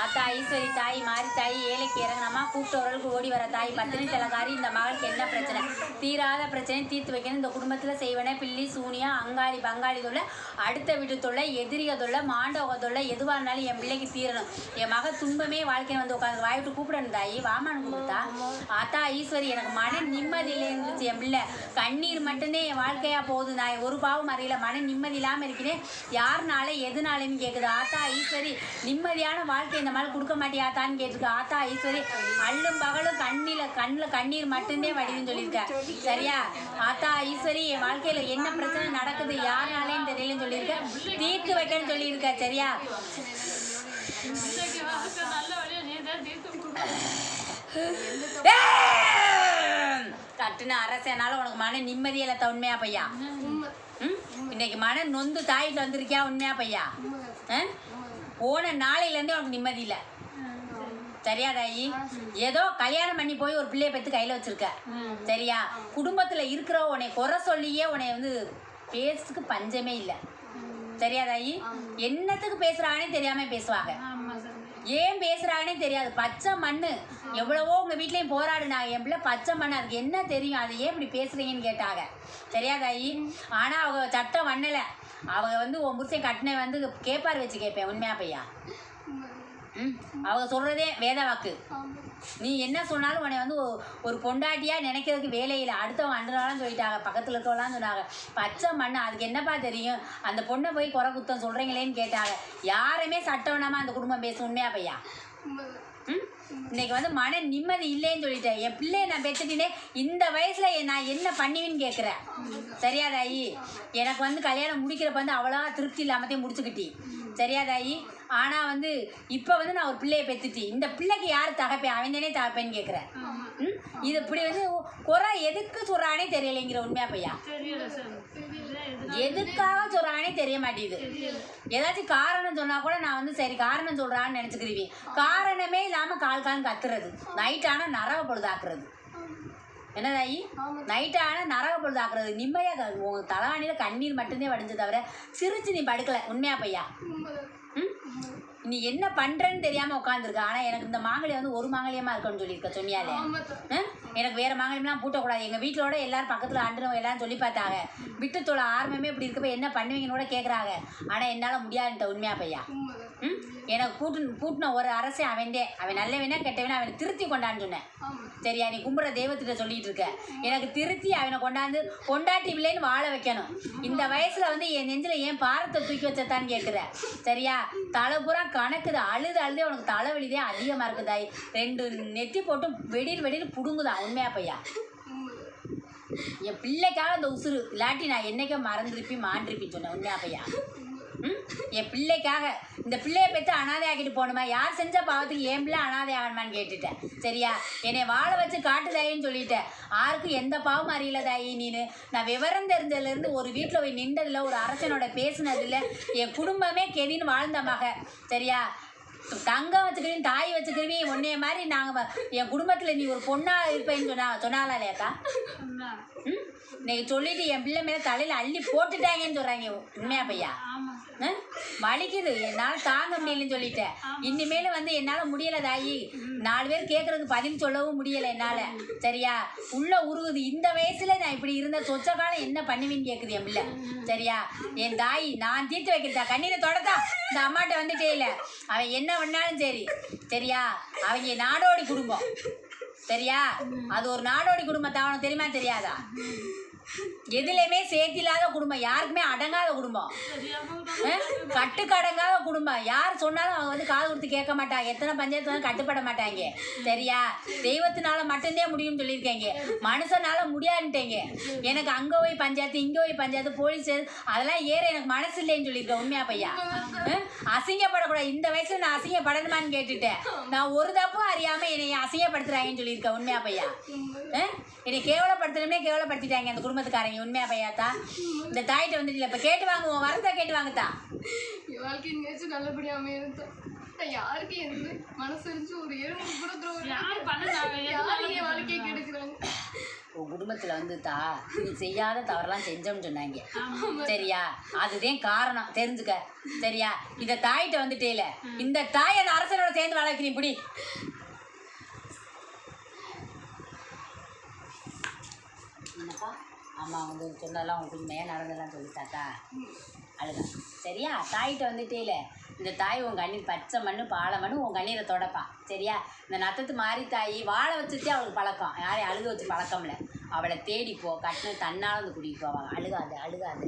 ஆத்தா ஈஸ்வரி தாய் மாறி தாய் ஏழைக்கு இறங்கினமா கூப்பிட்டவர்களுக்கு ஓடி வர தாய் பத்தினி தலைகாரி இந்த மகளுக்கு என்ன பிரச்சனை தீராத பிரச்சனை தீர்த்து வைக்கணும். இந்த குடும்பத்தில் செய்வன பில்லி சூனியா அங்காளி பங்காளி தொல்லை அடுத்த வீட்டு தொல்லை எதிரிக தொல்லை மாண்டவக தொல்லை எதுவாக இருந்தாலும் என் பிள்ளைக்கு தீரணும். என் மக துன்பமே வாழ்க்கையை வந்து உட்காந்து வாய்விட்டு கூப்பிடணும் தாயி வாமான்னு கூப்பிட்டா. ஆத்தா ஈஸ்வரி எனக்கு மன நிம்மதியில் இருந்துச்சு. என் பிள்ளை கண்ணீர் மட்டும்தான் என் வாழ்க்கையாக போகுது. நான் ஒரு பாவம் அறியல மன நிம்மதி இல்லாமல் இருக்கிறேன். யாருனால எதுனாலன்னு கேட்குது. ஆத்தா ஈஸ்வரி நிம்மதியான வாழ்க்கை இந்த மாதிரி கொடுக்க மாட்டியாத்தான்னு கேட்டிருக்க. ஆத்தா ஈஸ்வரி அள்ளும் பகலும் கண்ணில் கண்ணீர் மட்டும்தே வடிதுன்னு சொல்லியிருக்க. சரியா ஆத்தா ஈஸ்வரி என் வாழ்க்கையில் என்ன பிரச்சனை நடக்குது யாருனாலேன்னு தெரியலன்னு சொல்லியிருக்க. தீர்த்து வைக்கன்னு சொல்லியிருக்க. சரியா கட்டுன அரசனால உனக்கு மன நிம்மதியில உண்மையா பையா? இன்னைக்கு மன நொந்து தாயிட்டு வந்திருக்கியா உண்மையா பையா? போன நாளையிலேருந்தே உனக்கு நிம்மதி இல்லை. சரியா தாயி? ஏதோ கல்யாணம் பண்ணி போய் ஒரு பிள்ளைய பெற்று கையில் வச்சிருக்க. சரியா குடும்பத்தில் இருக்கிற உன்னை குறை சொல்லியே உன்னை வந்து பேசுறதுக்கு பஞ்சமே இல்லை. சரியா தாயி? என்னத்துக்கு பேசுறானே தெரியாம பேசுவாங்க. ஏன் பேசுறானே தெரியாது. பச்சை மண்ணு எவ்வளவோ உங்கள் வீட்லேயும் போராடுனாங்க. என் பிள்ளை பச்சை மண்ணு அதுக்கு என்ன தெரியும் அது ஏன் இப்படி பேசுறீங்கன்னு கேட்டாங்க. சரியா தாயி? ஆனால் அவங்க சட்டம் வண்ணலை. அவங்க வந்து உன் புருஷன் கட்டின வந்து கேட்பார் வச்சு கேட்பேன் உண்மையா பையா? அவங்க சொல்கிறதே வேத வாக்கு. நீ என்ன சொன்னாலும் உன்னை வந்து ஒரு பொண்டாட்டியாக நினைக்கிறதுக்கு வேலையில் அடுத்தவங்க அன்றாலும் சொல்லிட்டாங்க. பக்கத்தில் இருக்கவங்களாம் சொன்னாங்க பச்சை மண்ணு அதுக்கு என்னப்பா தெரியும் அந்த பொண்ணை போய் குறை குத்தம் சொல்கிறீங்களேன்னு கேட்டாங்க. யாருமே சட்டம்னாமல் அந்த குடும்பம் பேசும் உண்மையா பையா? இன்னைக்கு வந்து மன நிம்மதி இல்லைன்னு சொல்லிட்டேன். என் பிள்ளைய நான் பெற்றுக்கிட்டே இந்த வயசில் நான் என்ன பண்ணுவேன்னு கேட்குறேன். சரியா தாயி? எனக்கு வந்து கல்யாணம் முடிக்கிறப்ப வந்து அவ்வளோ திருப்தி இல்லாமத்தையும் முடிச்சுக்கிட்டி. சரியா தாயி? ஆனால் வந்து இப்போ வந்து நான் ஒரு பிள்ளையை பெற்றுட்டி இந்த பிள்ளைக்கு யார் தகப்பேன் அவன் தானே தகப்பேன்னு கேட்குறேன். இது இப்படி வந்து குறை எதுக்கு சொல்கிறானே தெரியலைங்கிற உண்மையா பையா? எதுக்காக சொல்கிறானே தெரிய மாட்டேங்குது. ஏதாச்சும் காரணம் சொன்னால் கூட நான் வந்து சரி காரணம் சொல்கிறான்னு நினச்சிக்கிருவேன். காரணமே இல்லாமல் கால் கத்துறது நைட்டானால் நரக பொழுதாக்குறது. என்னதாயி? நைட்டானால் நரக பொழுதாக்குறது. நிம்மதியாக உங்கள் தலைவாணியில் கண்ணீர் மட்டும்தான் வடிஞ்சு தவிர சிரிச்சு நீ படுக்கலை உண்மையா பையா? நீ என்ன பண்ணுறன்னு தெரியாமல் உட்காந்துருக்க. ஆனால் எனக்கு இந்த மாங்கல்யம் வந்து ஒரு மாங்கல்யமாக இருக்குன்னு சொல்லியிருக்க சொன்னியாலே. எனக்கு வேறு மாங்கல்யம்லாம் பூட்டக்கூடாது. எங்கள் வீட்டிலோட எல்லோரும் பக்கத்தில் ஆண்டுனவங்க எல்லாரும் சொல்லி பார்த்தாங்க. விட்டுத்தோட ஆரம்பமே இப்படி இருக்கப்போ என்ன பண்ணுவீங்கன்னு கூட கேட்குறாங்க. ஆனால் என்னால் முடியாதுன்ட்ட உண்மையா பையா? எனக்கு பூட்டின ஒரு அரசே அவன் நல்லவனா கெட்டவனா அவனை திருத்தி கொண்டான்னு சொன்னேன். சரியா? நீ கும்புற தெய்வத்திட்ட சொல்லிட்டு இருக்க. எனக்கு திருத்தி அவனை கொண்டாந்து கொண்டாட்டி இல்லைன்னு வாழ வைக்கணும். இந்த வயசுல வந்து என் நெஞ்சில் ஏன் பாரத்தை தூக்கி வச்சத்தான்னு கேட்குற. சரியா? தலை பூரா கணக்குது அழுதே உனக்கு தலைவலிதே அதிகமாக இருக்குதாய். 2 நெத்தி போட்டு வெடியில் புடுங்குதா உண்மையா பையா? என் பிள்ளைக்காக அந்த உசுறு இல்லாட்டி நான் என்னைக்கோ மறந்துருப்பி மாண்டிருப்பின்னு சொன்னேன் உண்மையா பையா? என் பிள்ளைக்காக இந்த பிள்ளையை பெற்று அனாதை ஆக்கிட்டு போகணுமா? யார் செஞ்ச பாவத்துக்கு என் பிள்ளை அனாதை ஆகணுமான்னு கேட்டுட்டேன். சரியா? என்னை வாழ வச்சு காட்டுதாயின்னு சொல்லிட்டேன். யாருக்கும் எந்த பாவம் அறியல தாயி நீனு. நான் விவரம் தெரிஞ்சதுலேருந்து ஒரு வீட்டில் போய் நின்றதில்ல ஒரு அரசனோட பேசுனதில்லை. என் குடும்பமே கெதின்னு வாழ்ந்த மக. சரியா? தங்கம் வச்சுக்கிறீங்க தாய் வச்சுக்கிறீங்க உன்னைய மாதிரி நாங்கள் என் குடும்பத்தில் நீ ஒரு பொண்ணாக இருப்பேன்னு சொன்னாலா இல்லையாக்கா? இன்னைக்கு சொல்லிட்டு என் பிள்ளை மேலே தலையில் அள்ளி போட்டுட்டாங்கன்னு சொல்கிறாங்க உண்மையா பையா? வலிக்குது என்னால் தாங்க முடியலன்னு சொல்லிட்டேன். இனிமேல் வந்து என்னால் முடியலை தாயி. 4 பேர் கேட்குறதுக்கு பதில் சொல்லவும் முடியலை என்னால். சரியா? உள்ள உருகுது. இந்த வயசுல நான் இப்படி இருந்த சொச்ச காலம் என்ன பண்ணுவேன்னு கேட்குது என் பிள்ளை. சரியா? என் தாய் நான் தீர்த்து வைக்கிறதா கண்ணீரை தொடத்தா இந்த அம்மாட்ட வந்துட்டே இல்லை. அவன் என்ன பண்ணாலும் சரி. சரியா? அவங்க நாடோடி குடும்பம். சரியா? அது ஒரு நாடோடி குடும்பத்தை அவனுக்கு தெரியுமா தெரியாதா? எதுலையுமே சேர்த்தில்லாத குடும்பம். யாருக்குமே அடங்காத குடும்பம். கட்டுக்கடங்காத குடும்பம். யார் சொன்னாலும் அவங்க வந்து காது கொடுத்து கேட்க மாட்டாங்க. எத்தனை பஞ்சாயத்து வந்து கட்டுப்பட மாட்டாங்க. சரியா? தெய்வத்தினால மட்டும்தான் முடியும்னு சொல்லியிருக்கேங்க. மனுஷனால முடியாதுன்ட்டேங்க. எனக்கு அங்கே போய் பஞ்சாயத்து இங்கே போய் பஞ்சாயத்து போலீஸ் அதெல்லாம் ஏற எனக்கு மனசு இல்லைன்னு சொல்லியிருக்கேன் உண்மையா பையா? அசிங்கப்படக்கூடாது. இந்த வயசுல நான் அசிங்கப்படணுமான்னு கேட்டுட்டேன். நான் ஒரு தப்பும் அறியாமல் என்னை அசிங்கப்படுத்துறாங்கன்னு சொல்லியிருக்கேன் உண்மையா பையா? என்னை கேவலப்படுத்தணுமே கேவலப்படுத்திட்டாங்க அந்த குடும்பத்துக்காரங்க உண்மையா பையாத்தா? இந்த தாயிட்ட வந்துட்டு இப்போ கேட்டு வாங்குவோம் வரதா கேட்டு வாங்கத்தா. என் வாழ்க்கை நினைச்சு நல்லபடியாக அமையிருந்தோம். யாருக்கு எந்த மனசு இருந்துச்சு ஒரு 7 கூட யார் என் வாழ்க்கையை கெடுக்கிறாங்க. உன் குடும்பத்தில் வந்து நீ செய்யாத தவறெல்லாம் செஞ்சோம்னு சொன்னாங்க சரியா? அதுதான் காரணம் தெரிஞ்சுக்க சரியா? இதை தாயிட்ட வந்துட்டேல, இந்த தாய் அந்த அரசனோட சேர்ந்து வளர்க்கிறீ இப்படி. என்னப்பா அம்மா வந்து சொன்னதெல்லாம் உங்களுக்கு உண்மையாக நடந்ததெல்லாம் சொல்லித்தாக்கா அழுதா சரியா? தாயிட்ட வந்துட்டேல, இந்த தாய் உன் கண்ணீர் பச்சை மண்ணு பாலை மண்ணு உன் கண்ணீரை தொடப்பா சரியா? இந்த நத்தத்து மாறி தாய் வாழை வச்சுட்டே அவளுக்கு பழக்கம், யாரையும் அழுக வச்சு பழக்கம்ல. அவளை தேடிப்போ, கட்டின தன்னால் வந்து கூட்டிகிட்டு போவாங்க. அழுகாது அழுகாது.